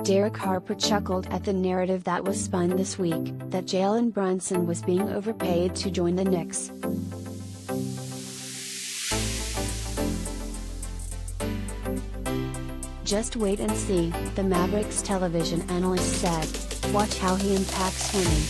Derek Harper chuckled at the narrative that was spun this week, that Jalen Brunson was being overpaid to join the Knicks. "Just wait and see," the Mavericks television analyst said. "Watch how he impacts winning."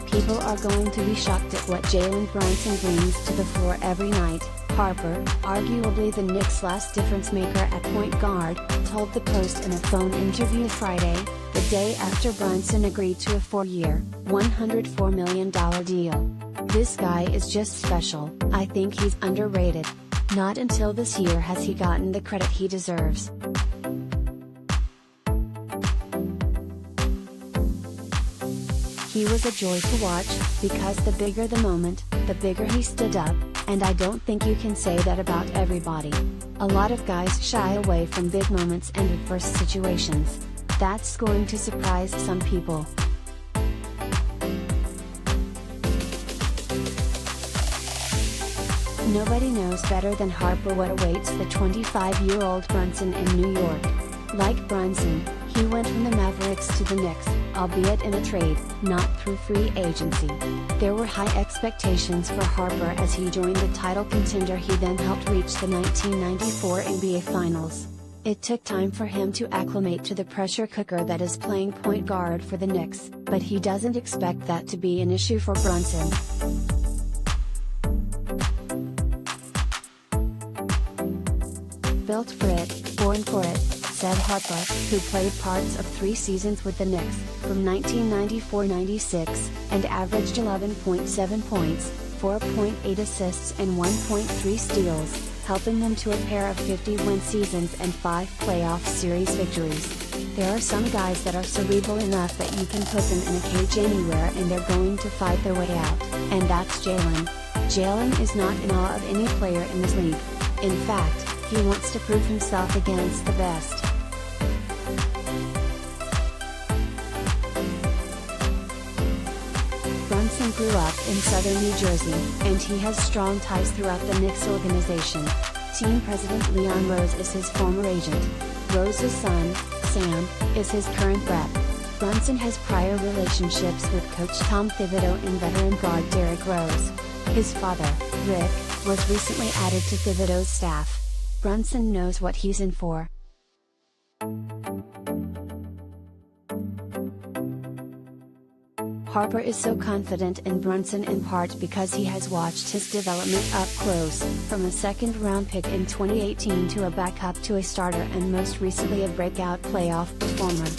"People are going to be shocked at what Jalen Brunson brings to the floor every night," Harper, arguably the Knicks' last difference maker at point guard, told the Post in a phone interview Friday, the day after Brunson agreed to a 4-year, $104 million deal. "This guy is just special. I think he's underrated. Not until this year has he gotten the credit he deserves." "He was a joy to watch, because the bigger the moment, the bigger he stood up, and I don't think you can say that about everybody. A lot of guys shy away from big moments and adverse situations. That's going to surprise some people." Nobody knows better than Harper what awaits the 25-year-old Brunson in New York. Like Brunson, he went from the Mavericks to the Knicks, albeit in a trade, not through free agency. There were high expectations for Harper as he joined the title contender he then helped reach the 1994 NBA Finals. It took time for him to acclimate to the pressure cooker that is playing point guard for the Knicks, but he doesn't expect that to be an issue for Brunson. "Built for it, born for it," said Harper, who played parts of 3 seasons with the Knicks, from 1994-96, and averaged 11.7 points, 4.8 assists and 1.3 steals, helping them to a pair of 50-win seasons and 5 playoff series victories. "There are some guys that are cerebral enough that you can put them in a cage anywhere and they're going to fight their way out, and that's Jalen. Jalen is not in awe of any player in this league. In fact, he wants to prove himself against the best." Brunson grew up in southern New Jersey, and he has strong ties throughout the Knicks organization. Team president Leon Rose is his former agent. Rose's son, Sam, is his current rep. Brunson has prior relationships with coach Tom Thibodeau and veteran guard Derrick Rose. His father, Rick, was recently added to Thibodeau's staff. Brunson knows what he's in for. Harper is so confident in Brunson in part because he has watched his development up close, from a second-round pick in 2018 to a backup to a starter and most recently a breakout playoff performer.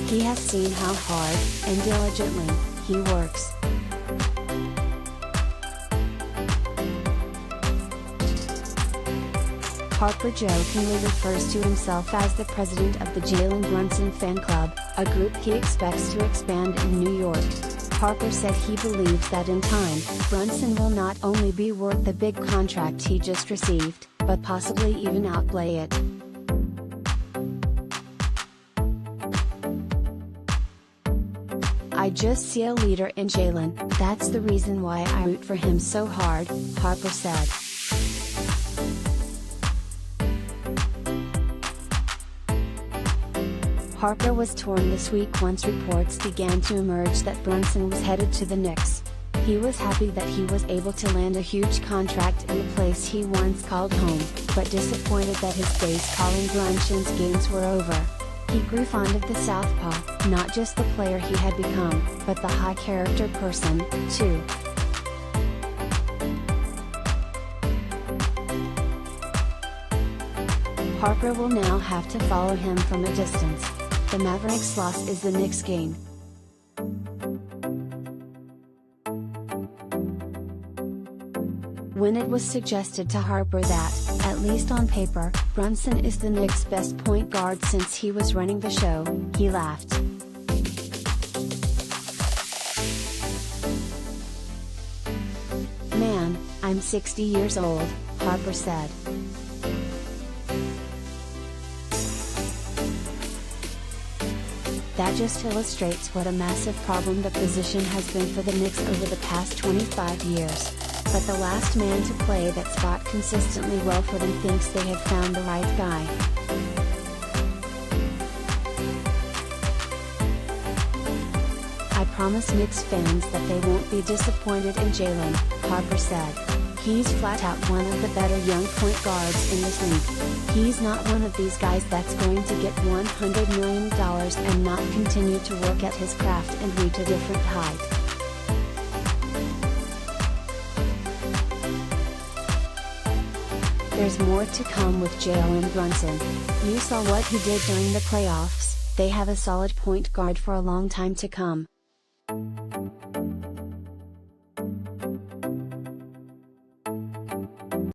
He has seen how hard and diligently he works. Harper jokingly refers to himself as the president of the Jalen Brunson fan club, a group he expects to expand in New York. Harper said he believes that in time, Brunson will not only be worth the big contract he just received, but possibly even outplay it. "I just see a leader in Jalen, that's the reason why I root for him so hard," Harper said. Harper was torn this week once reports began to emerge that Brunson was headed to the Knicks. He was happy that he was able to land a huge contract in the place he once called home, but disappointed that his days calling Brunson's games were over. He grew fond of the southpaw, not just the player he had become, but the high-character person, too. Harper will now have to follow him from a distance. The Mavericks' loss is the Knicks' gain. When it was suggested to Harper that, at least on paper, Brunson is the Knicks' best point guard since he was running the show, he laughed. "Man, I'm 60 years old," Harper said. That just illustrates what a massive problem the position has been for the Knicks over the past 25 years. but the last man to play that spot consistently well for them thinks they have found the right guy. "I promise Knicks fans that they won't be disappointed in Jalen," Harper said. "He's flat out one of the better young point guards in this league. He's not one of these guys that's going to get $100 million and not continue to work at his craft and reach a different height." There's more to come with Jalen Brunson. You saw what he did during the playoffs. They have a solid point guard for a long time to come.